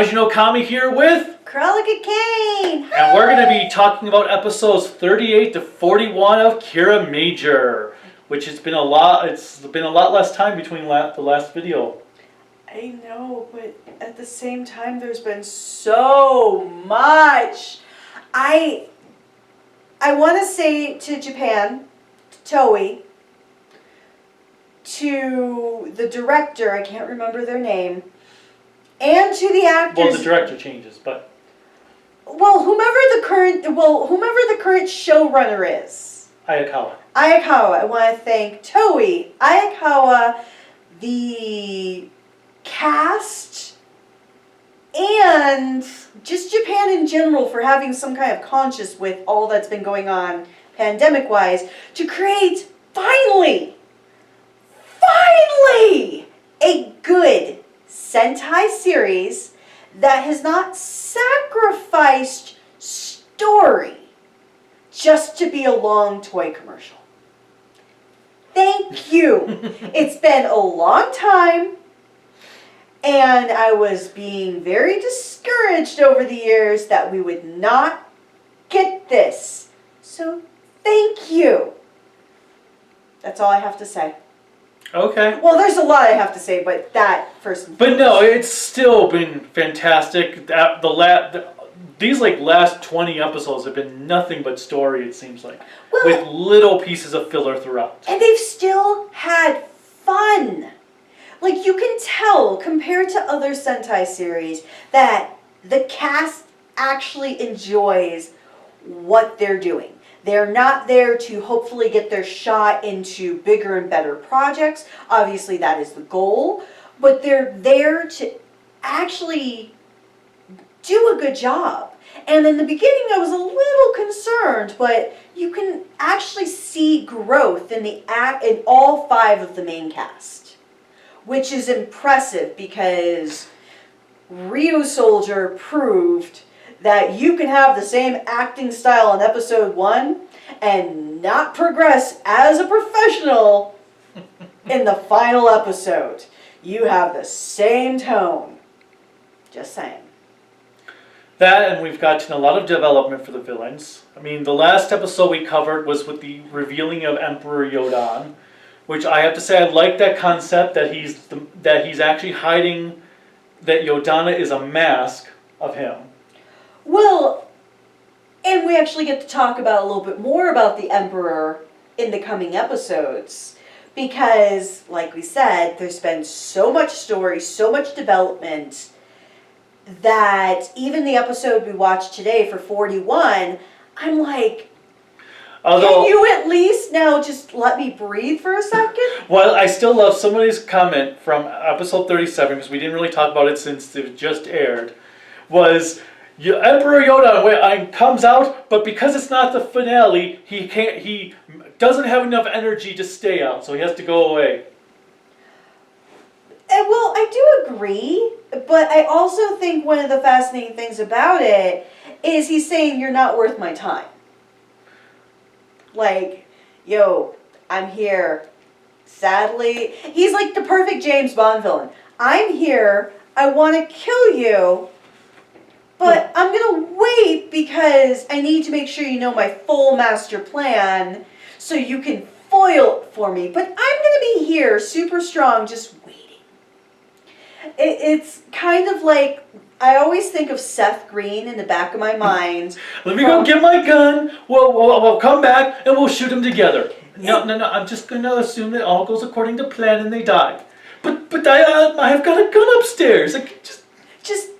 Kaiju no Kami here with Cruellica Kane! And we're going to be talking about episodes 38 to 41 of Kiramager, which has been a lot. It's been a lot less time between the last video. I know, but at the same time, there's been so much. I want to say to Japan, to Toei, to the director, I can't remember their name, and to the actors. Well, the director changes, but whomever the current showrunner is. Ayakawa. I want to thank Toei, Ayakawa, the cast, and just Japan in general for having some kind of conscience with all that's been going on pandemic-wise to create, finally, a good Sentai series that has not sacrificed story just to be a long toy commercial. Thank you. It's been a long time, and I was being very discouraged over the years that we would not get this. So thank you. That's all I have to say. Okay. Well, there's a lot I have to say, but that first. But no, it's still been fantastic. These last 20 episodes have been nothing but story, it seems like, with little pieces of filler throughout. And they've still had fun. Like, you can tell, compared to other Sentai series, that the cast actually enjoys what they're doing. They're not there to hopefully get their shot into bigger and better projects. Obviously, that is the goal. But they're there to actually do a good job. And in the beginning, I was a little concerned, but you can actually see growth in all 5 of the main cast, which is impressive because Rio Soldier proved that you can have the same acting style in episode 1 and not progress as a professional in the final episode. You have the same tone. Just saying. That, and we've gotten a lot of development for the villains. I mean, the last episode we covered was with the revealing of Emperor Yodan, which I have to say I like that concept that he's actually hiding, that Yodana is a mask of him. Well, and we actually get to talk about a little bit more about the Emperor in the coming episodes. Because, like we said, there's been so much story, so much development, that even the episode we watched today for 41, I'm like, can you at least now just let me breathe for a second? Well, I still love somebody's comment from episode 37, because we didn't really talk about it since it just aired, was Emperor Yoda comes out, but because it's not the finale, he doesn't have enough energy to stay out, so he has to go away. Well, I do agree, but I also think one of the fascinating things about it is he's saying you're not worth my time. Like, yo, I'm here. Sadly, he's like the perfect James Bond villain. I'm here, I want to kill you, but I'm going to wait because I need to make sure you know my full master plan so you can foil it for me. But I'm going to be here, super strong, just waiting. It's kind of like, I always think of Seth Green in the back of my mind. Let me go get my gun, we'll come back, and we'll shoot them together. No, I'm just going to assume that all goes according to plan and they die. But I've got a gun upstairs. Just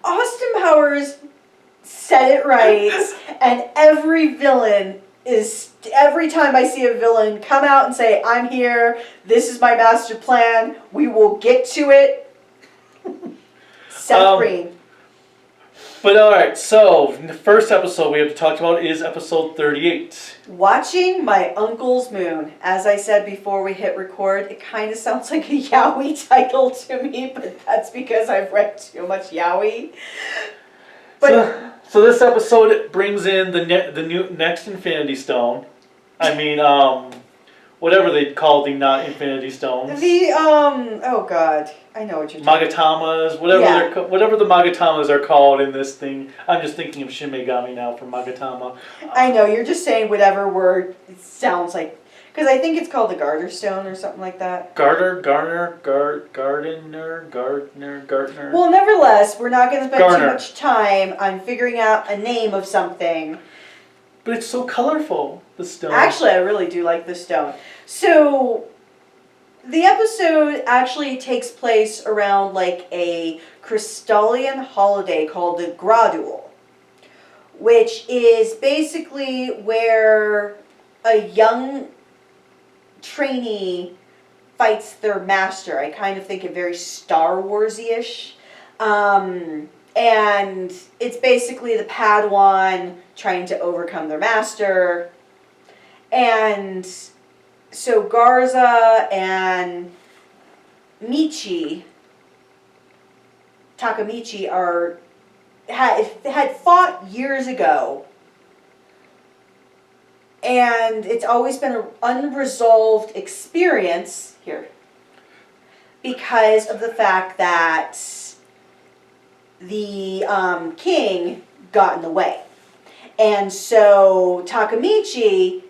Austin Powers said it right, and every villain every time I see a villain come out and say, I'm here, this is my master plan, we will get to it. Seth Green. But alright, so the first episode we have to talk about is episode 38. Watching My Uncle's Moon. As I said before we hit record, it kind of sounds like a yaoi title to me, but that's because I've read too much yaoi. But so this episode brings in the new next Infinity Stone. I mean, whatever they call the not Infinity Stones. Oh god, I know what you're talking Magatamas, whatever Yeah. whatever the Magatamas are called in this thing. I'm just thinking of Shin Megami now for Magatama. I know, you're just saying whatever word it sounds like. Because I think it's called the Garter Stone or something like that. Gardener. Well, nevertheless, we're not going to spend too Garner. much time on figuring out a name of something. But it's so colorful, the stone. Actually, I really do like the stone. So, the episode actually takes place around like a Crystallian holiday called the Gradul, which is basically where a young trainee fights their master. I kind of think it very Star Wars-ish. And it's basically the Padawan trying to overcome their master. And so Garza and Takamichi had fought years ago. And it's always been an unresolved experience here because of the fact that the king got in the way. And so Takamichi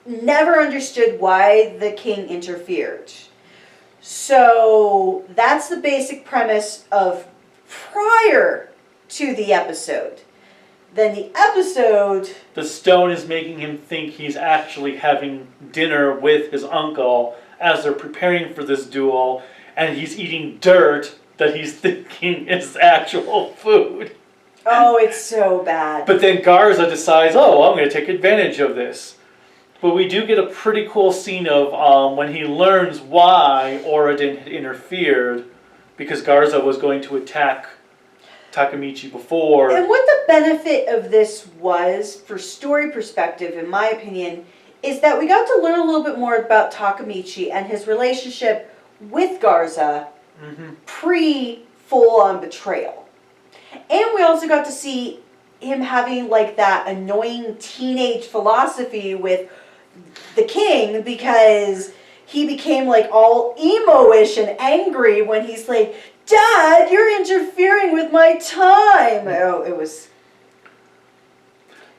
never understood why the king interfered. So that's the basic premise of prior to the episode. Then the episode... The stone is making him think he's actually having dinner with his uncle as they're preparing for this duel, and he's eating dirt that he's thinking is actual food. Oh, it's so bad. But then Garza decides, oh, I'm going to take advantage of this. But we do get a pretty cool scene of when he learns why Oradin had interfered, because Garza was going to attack Takamichi before. And what the benefit of this was, for story perspective, in my opinion, is that we got to learn a little bit more about Takamichi and his relationship with Garza pre-full-on betrayal. And we also got to see him having like that annoying teenage philosophy with the king, because he became like all emo-ish and angry when he's like, Dad, you're interfering with my time. Oh, it was...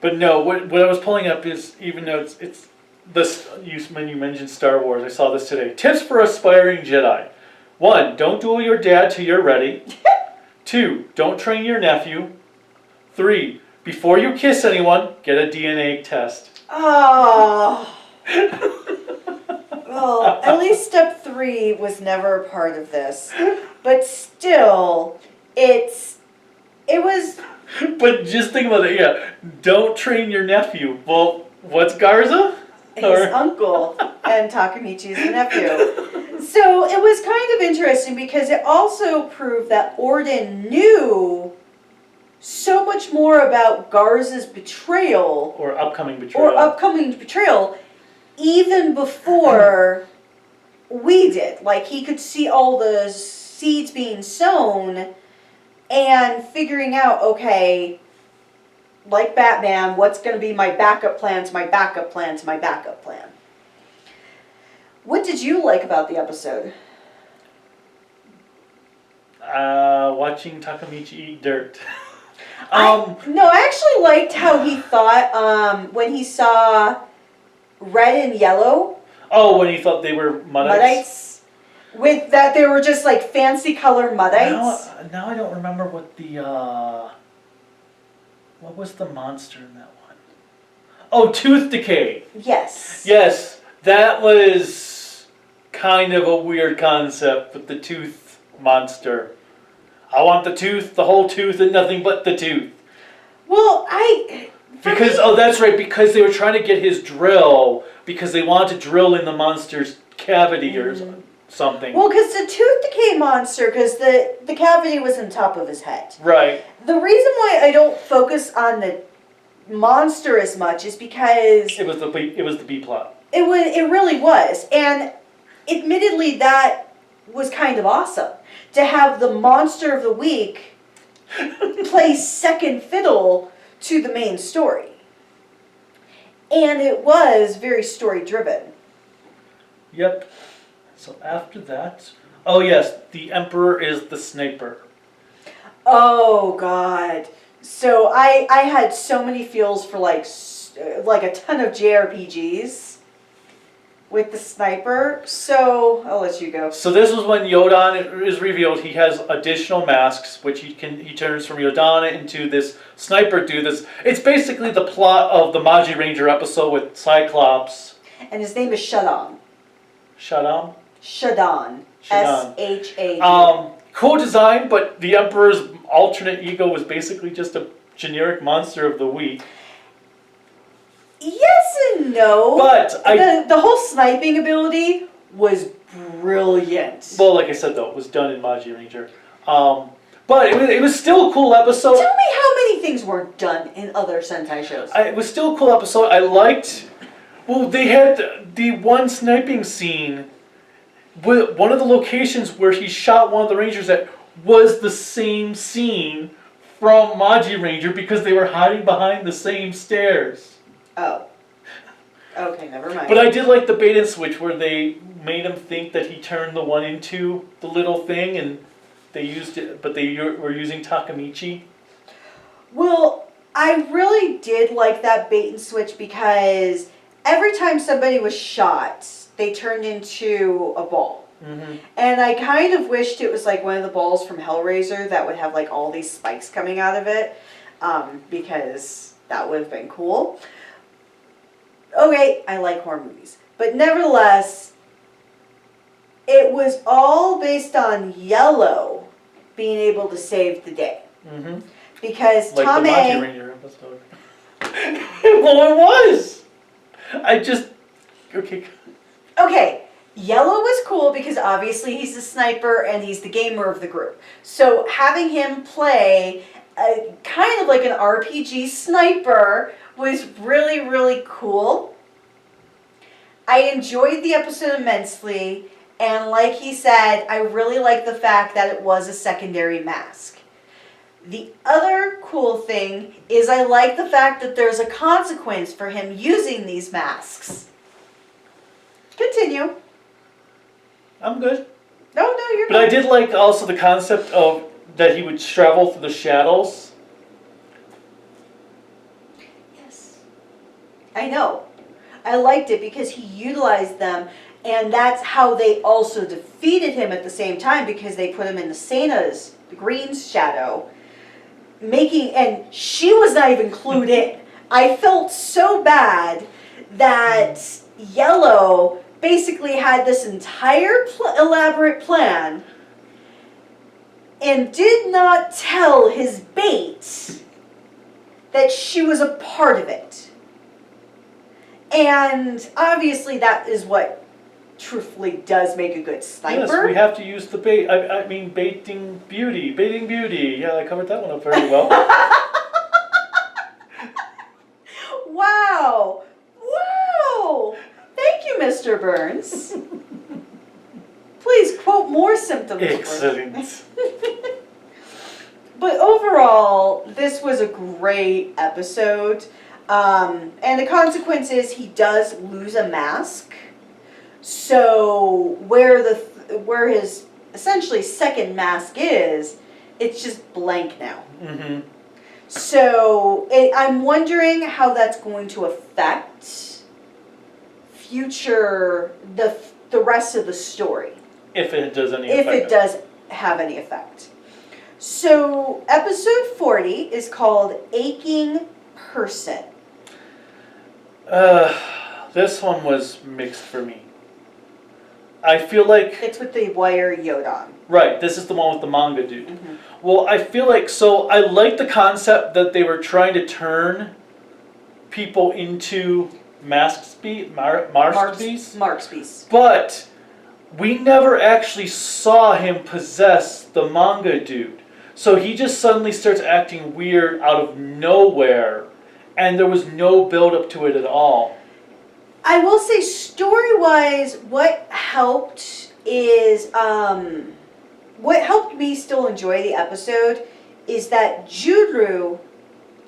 But no, what I was pulling up is, even though it's this, when you mentioned Star Wars, I saw this today. Tips for aspiring Jedi. 1, don't duel your dad till you're ready. 2, don't train your nephew. 3, before you kiss anyone, get a DNA test. Oh. Well, at least step 3 was never a part of this. But still, it was... But just think about it, yeah. Don't train your nephew. Well, what's Garza? His uncle, and Takamichi's nephew. So it was kind of interesting because it also proved that Orden knew so much more about Garza's betrayal. Or upcoming betrayal. Even before we did. Like, he could see all the seeds being sown and figuring out, okay, like Batman, what's going to be my backup plan to my backup plan to my backup plan. What did you like about the episode? Watching Takamichi eat dirt. I actually liked how he thought when he saw red and yellow. Oh, when he thought they were Luddites? With that, they were just like fancy color Luddites. Now I don't remember what the, what was the monster in that one? Oh, tooth decay. Yes. Yes, that was kind of a weird concept with the tooth monster. I want the tooth, the whole tooth, and nothing but the tooth. Well, that's right, because they were trying to get his drill, because they wanted to drill in the monster's cavity or something. Well, because the tooth decay monster, because the cavity was on top of his head. Right. The reason why I don't focus on the monster as much is because It was the B plot. it really was, and admittedly that was kind of awesome to have the monster of the week play second fiddle to the main story, and it was very story driven. Yep. So after that, oh yes, the Emperor is the sniper. Oh God. So I had so many feels for like a ton of JRPGs with the sniper. So I'll let you go. So this was when Yodan is revealed. He has additional masks, which he turns from Yodana into this sniper dude. It's basically the plot of the Maji Ranger episode with Cyclops. And his name is Shadon. Shadam? Shadon. Shadon. Shad. Cool design, but the Emperor's alternate ego was basically just a generic monster of the week. Yes and no. But the whole sniping ability was brilliant. Well, like I said though, it was done in Maji Ranger. But it was still a cool episode. Tell me how many things weren't done in other Sentai shows. It was still a cool episode. I liked. Well, they had the one sniping scene. With one of the locations where he shot one of the Rangers at was the same scene from Maji Ranger because they were hiding behind the same stairs. Oh. Okay, never mind. But I did like the bait and switch where they made him think that he turned the one into the little thing and they used it, but they were using Takamichi. Well, I really did like that bait and switch because every time somebody was shot, they turned into a ball. Mm-hmm. And I kind of wished it was like one of the balls from Hellraiser that would have like all these spikes coming out of it, because that would have been cool. Okay, I like horror movies. But nevertheless, it was all based on Yellow being able to save the day. Mm-hmm. Because Like Tame... the Maji Ranger episode. Well, it was! Okay. Okay, Yellow was cool because obviously he's the sniper and he's the gamer of the group. So having him play kind of like an RPG sniper was really, really cool. I enjoyed the episode immensely, and like he said, I really like the fact that it was a secondary mask. The other cool thing is I like the fact that there's a consequence for him using these masks. Continue. I'm good. No, you're But not. I did like also the concept of that he would travel through the shadows. Yes. I know. I liked it because he utilized them, and that's how they also defeated him at the same time because they put him in the Sena's, the Green's shadow, and she was not even clued in. I felt so bad that Yellow basically had this entire elaborate plan and did not tell his bait that she was a part of it. And obviously that is what truthfully does make a good sniper. Yes, we have to use the bait. I mean, baiting beauty. Baiting beauty. Yeah, I covered that one up very well. Wow. Wow. Thank you, Mr. Burns. Please quote more symptoms. Excellent. But overall, this was a great episode. And the consequence is he does lose a mask. So where his essentially second mask is, it's just blank now. Mm-hmm. So I'm wondering how that's going to affect the rest of the story. If it does any effect. If it does have any effect. So episode 40 is called Aching Person. This one was mixed for me. I feel like... It's with the wire Yodan. Right, this is the one with the manga dude. Mm-hmm. Well, I feel like... So, I like the concept that they were trying to turn people into masked beasts. But we never actually saw him possess the manga dude. So he just suddenly starts acting weird out of nowhere. And there was no build up to it at all. I will say story-wise, what helped me still enjoy the episode is that Judru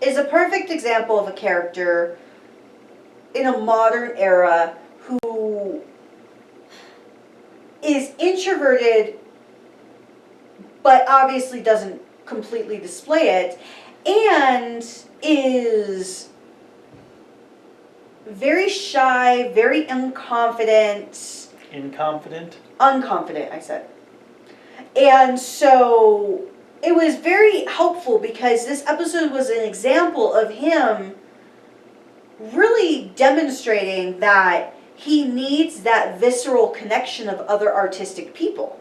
is a perfect example of a character in a modern era who is introverted, but obviously doesn't completely display it, and is very shy, very unconfident. Unconfident, I said. And so it was very helpful because this episode was an example of him really demonstrating that he needs that visceral connection of other artistic people.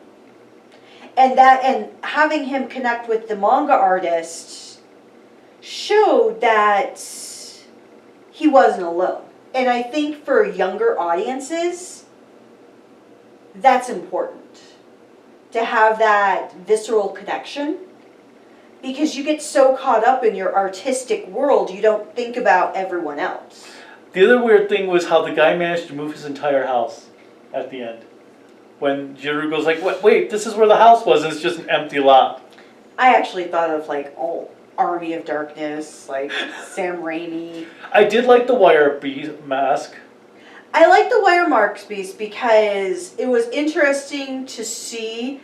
And having him connect with the manga artist showed that he wasn't alone. And I think for younger audiences, that's important. To have that visceral connection, because you get so caught up in your artistic world, you don't think about everyone else. The other weird thing was how the guy managed to move his entire house at the end. When Jiro goes like, wait, this is where the house was, and it's just an empty lot. I actually thought of like, Army of Darkness, like Sam Raimi. I did like the wire mask. I like the wire marks piece because it was interesting to see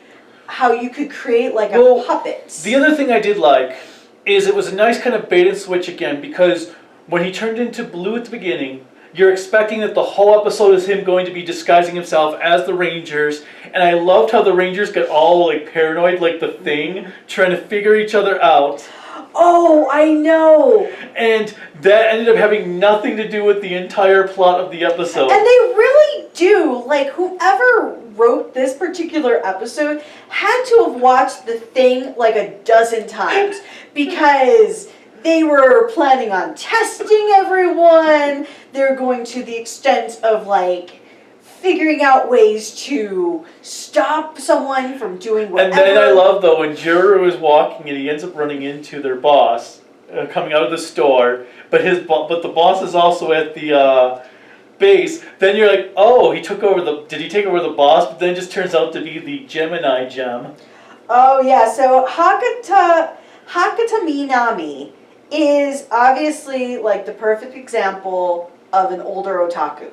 how you could create like a puppet. The other thing I did like is it was a nice kind of bait and switch again, because when he turned into blue at the beginning, you're expecting that the whole episode is him going to be disguising himself as the Rangers, and I loved how the Rangers got all like paranoid like the Thing, trying to figure each other out. Oh, I know. And that ended up having nothing to do with the entire plot of the episode. And they really do. Like, whoever wrote this particular episode had to have watched The Thing like a dozen times, because they were planning on testing everyone. They're going to the extent of like figuring out ways to stop someone from doing whatever. And then I love though when Jiro is walking and he ends up running into their boss coming out of the store, but the boss is also at the base. Then you're like, oh, did he take over the boss? But then it just turns out to be the Gemini gem. Oh yeah, so Hakata Minami is obviously like the perfect example of an older otaku.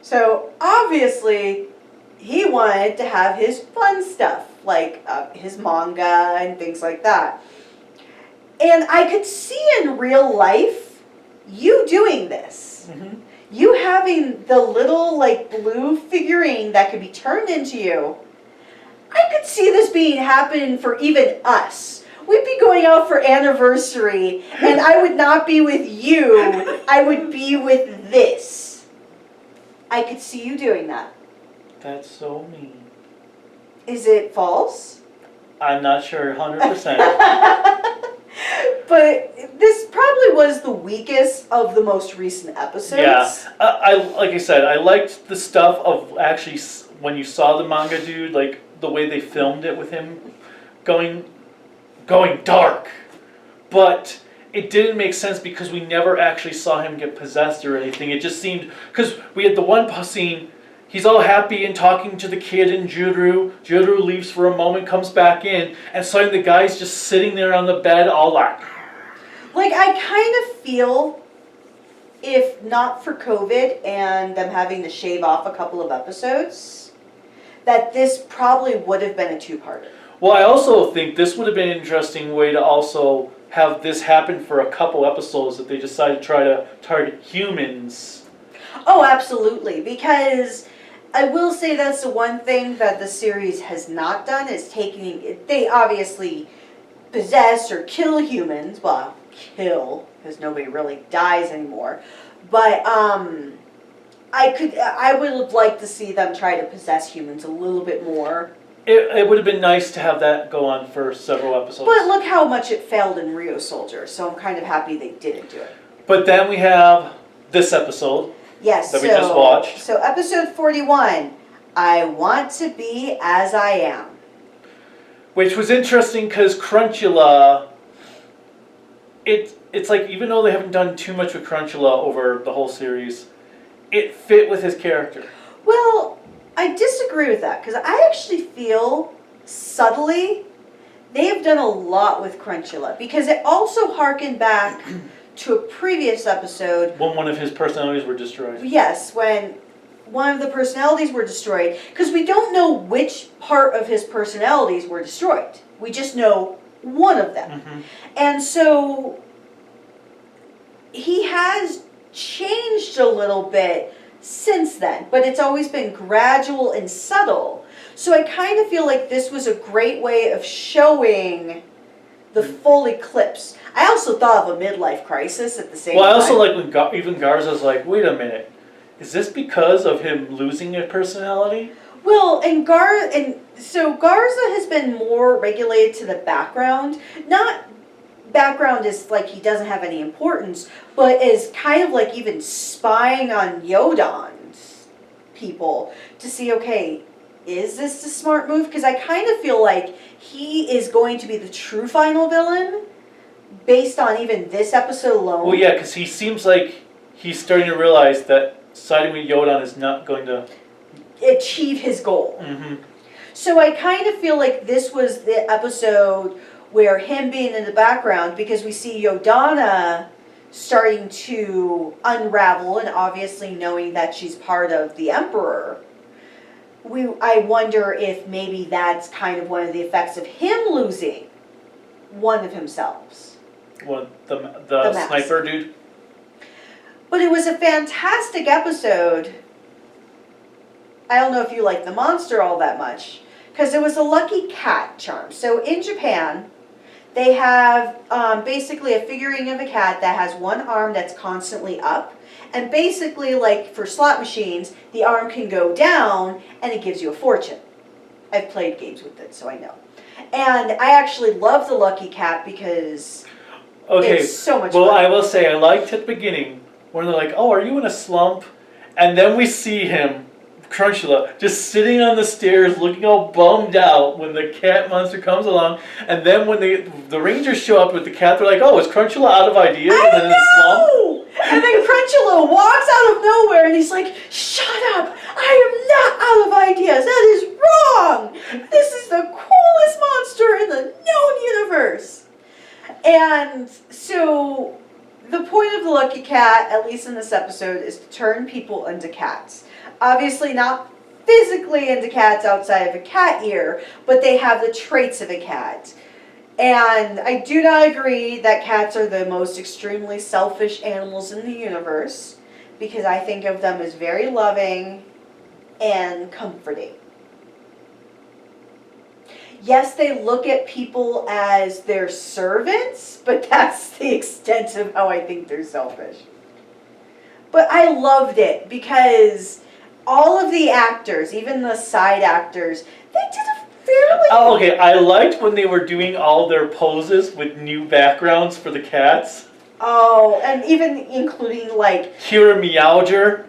So obviously he wanted to have his fun stuff, like his manga and things like that. And I could see in real life you doing this. Mm-hmm. You having the little like blue figurine that could be turned into you. I could see this happening for even us. We'd be going out for anniversary, and I would not be with you. I would be with this. I could see you doing that. That's so mean. Is it false? I'm not sure 100%. But this probably was the weakest of the most recent episodes. Yeah, like I said, I liked the stuff of actually when you saw the manga dude, like the way they filmed it with him going dark. But it didn't make sense because we never actually saw him get possessed or anything. It just seemed, because we had the one scene, he's all happy and talking to the kid and Juru. Juru leaves for a moment, comes back in, and suddenly the guy's just sitting there on the bed all like... Like, I kind of feel, if not for COVID and them having to shave off a couple of episodes, that this probably would have been a two-parter. Well, I also think this would have been an interesting way to also have this happen for a couple episodes, that they decided to try to target humans. Oh, absolutely. Because I will say that's the one thing that the series has not done, is they obviously possess or kill humans. Well, kill, because nobody really dies anymore. But I would have liked to see them try to possess humans a little bit more. It would have been nice to have that go on for several episodes. But look how much it failed in Rio Soldier, so I'm kind of happy they didn't do it. But then we have this episode. Yes, that we just watched. So episode 41, I Want to Be As I Am. Which was interesting because Cruellica, it's like, even though they haven't done too much with Cruellica over the whole series, it fit with his character. Well, I disagree with that, because I actually feel subtly they have done a lot with Cruellica, because it also harkened back to a previous episode. When one of his personalities were destroyed. Yes, when one of the personalities were destroyed, because we don't know which part of his personalities were destroyed. We just know one of them. Mm-hmm. And so he has changed a little bit since then, but it's always been gradual and subtle. So I kind of feel like this was a great way of showing the full eclipse. I also thought of a midlife crisis at the same time. Well, I also like when even Garza's like, wait a minute, is this because of him losing a personality? Well, so Garza has been more regulated to the background. Not background is like he doesn't have any importance, but is kind of like even spying on Yodan's people to see, okay, is this a smart move? Because I kind of feel like he is going to be the true final villain based on even this episode alone. Well, yeah, because he seems like he's starting to realize that siding with Yodan is not going to achieve his goal. Mm-hmm. So I kind of feel like this was the episode where him being in the background, because we see Yodana starting to unravel, and obviously knowing that she's part of the Emperor. I wonder if maybe that's kind of one of the effects of him losing one of himself. What, the mask. sniper dude? But it was a fantastic episode. I don't know if you like the monster all that much, because it was a lucky cat charm. So in Japan, they have basically a figurine of a cat that has one arm that's constantly up. And basically, like for slot machines, the arm can go down and it gives you a fortune. I've played games with it, so I know. And I actually love the lucky cat because it's so much well, fun. I will say I liked at the beginning when they're like, oh, are you in a slump? And then we see him, Cruellica, just sitting on the stairs looking all bummed out when the cat monster comes along. And then when the Rangers show up with the cat, they're like, oh, is Cruellica out of ideas? I and then in a slump? And then Cruellica walks out of nowhere and he's like, shut up! I am not out of ideas! That is wrong! This is the coolest monster in the known universe! And so the point of the lucky cat, at least in this episode, is to turn people into cats. Obviously not physically into cats outside of a cat ear, but they have the traits of a cat. And I do not agree that cats are the most extremely selfish animals in the universe, because I think of them as very loving and comforting. Yes, they look at people as their servants, but that's the extent of how I think they're selfish. But I loved it because all of the actors, even the side actors, they did a fairly... Oh, okay. I liked when they were doing all their poses with new backgrounds for the cats. Oh, and even including like... Kiramager.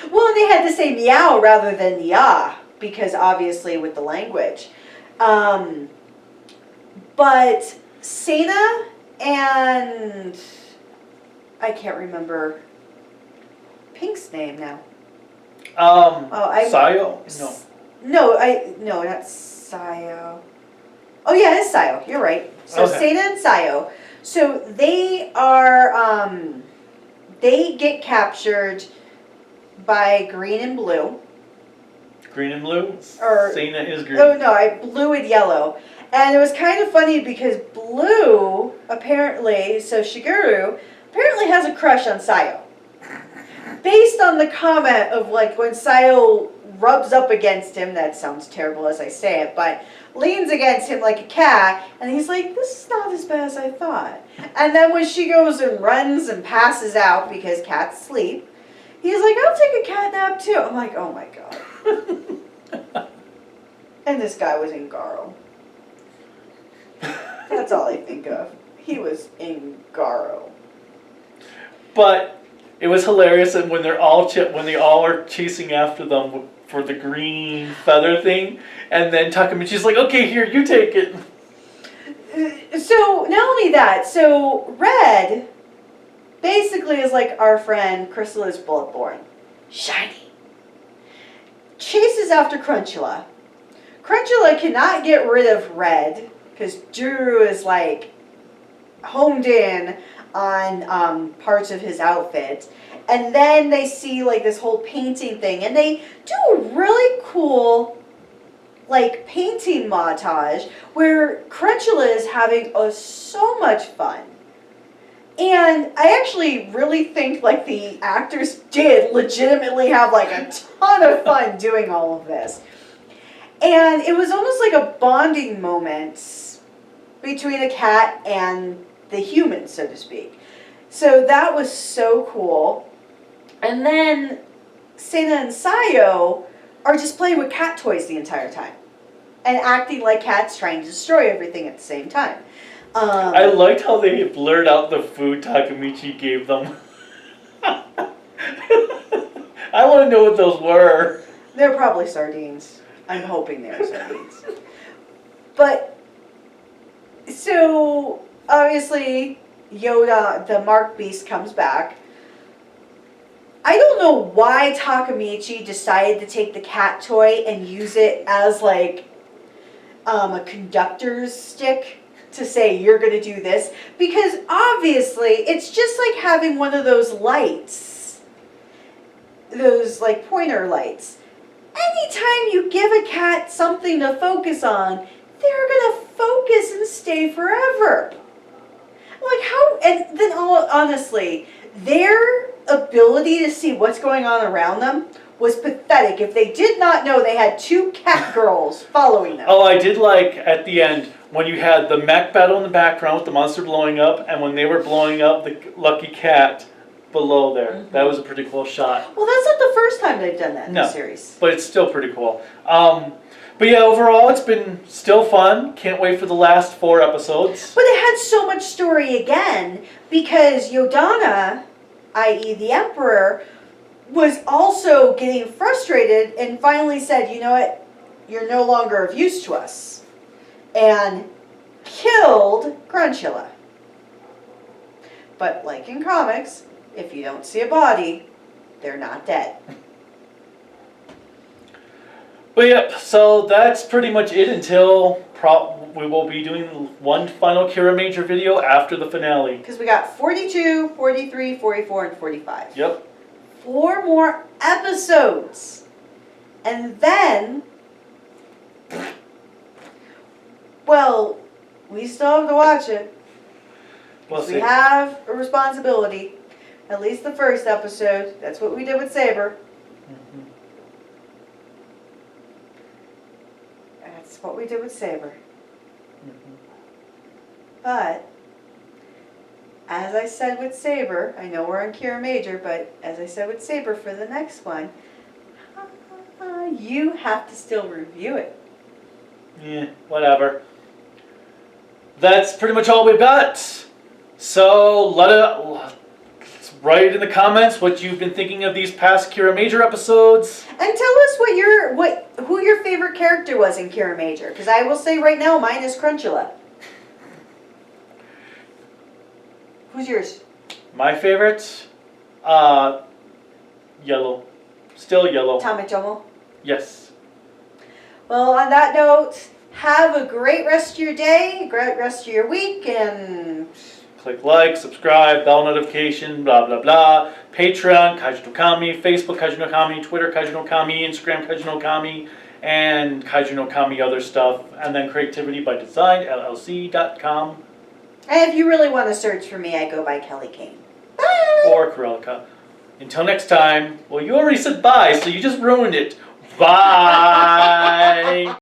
Well, they had to say meow rather than ya, because obviously with the language. But Sana and... I can't remember Pink's name now. Sayo? No. No, not Sayo. Oh yeah, it's Sayo. You're right. So Okay. Sana and Sayo. So they are, they get captured by Green and Blue. Green and blue? Or- Sana is green. Oh no, Blue and Yellow. And it was kind of funny because Blue, apparently, so Shigeru, apparently has a crush on Sayo. Based on the comment of like when Sayo rubs up against him, that sounds terrible as I say it, but leans against him like a cat, and he's like, this is not as bad as I thought. And then when she goes and runs and passes out because cats sleep, he's like, I'll take a cat nap too. I'm like, oh my god. And this guy was in Garo. That's all I think of. He was in Garo. But it was hilarious, and when they're all when they all are chasing after them for the green feather thing, and then Takamichi's like, "Okay, here, you take it." So not only that, so Red basically is like our friend Cruellica's Bloodborne, shiny. Chases after Cruellica. Cruellica cannot get rid of Red because Drew is like honed in on parts of his outfit, And then they see like this whole painting thing, and they do a really cool like painting montage where Cruellica is having so much fun. And I actually really think like the actors did legitimately have like a ton of fun doing all of this. And it was almost like a bonding moment between a cat and the human, so to speak. So that was so cool. And then Sena and Sayo are just playing with cat toys the entire time and acting like cats trying to destroy everything at the same time. I liked how they blurred out the food Takemichi gave them. I want to know what those were. They're probably sardines. I'm hoping they're sardines. But, so, obviously, Yoda, the Mark Beast, comes back. I don't know why Takemichi decided to take the cat toy and use it as, like, a conductor's stick to say, you're going to do this. Because, obviously, it's just like having one of those lights. Those, like, pointer lights. Anytime you give a cat something to focus on, they're going to focus and stay forever. Like how, and then honestly, their ability to see what's going on around them was pathetic if they did not know they had two cat girls following them. Oh, I did like at the end when you had the mech battle in the background with the monster blowing up, and when they were blowing up the lucky cat below there. Mm-hmm. That was a pretty cool shot. Well, that's not the first time they've done that in the series. But it's still pretty cool. But yeah, overall, it's been still fun. Can't wait for the last 4 episodes. But it had so much story again because Yodana, i.e. the Emperor, was also getting frustrated and finally said, you know what, you're no longer of use to us. And killed Cruellica. But like in comics, if you don't see a body, they're not dead. But yep, so that's pretty much it until we will be doing one final Kiramager video after the finale. Because we got 42, 43, 44, and 45. Yep. 4 more episodes. And then, well, we still have to watch it. We have a responsibility. At least the first episode. That's what we did with Saber. Mm-hmm. That's what we did with Saber. Mm-hmm. But, as I said with Saber, I know we're on Kiramager, but as I said with Saber for the next one, you have to still review it. Yeah, whatever. That's pretty much all we've got. So, write in the comments what you've been thinking of these past Kiramager episodes. And tell us who your favorite character was in Kiramager. Because I will say right now, mine is Cruellica. Who's yours? My favorite? Yellow. Still yellow. Tametomo? Yes. Well, on that note, have a great rest of your day, great rest of your week, and click like, subscribe, bell notification, blah, blah, blah. Patreon, Kaiju no Kami, Facebook, Kaiju no Kami, Twitter, Kaiju no Kami, Instagram, Kaiju no Kami, and Kaiju no Kami other stuff. And then Creativity by Design, LLC.com. And if you really want to search for me, I go by Kelly Kane. Bye! Or Cruellica. Until next time, well, you already said bye, so you just ruined it. Bye!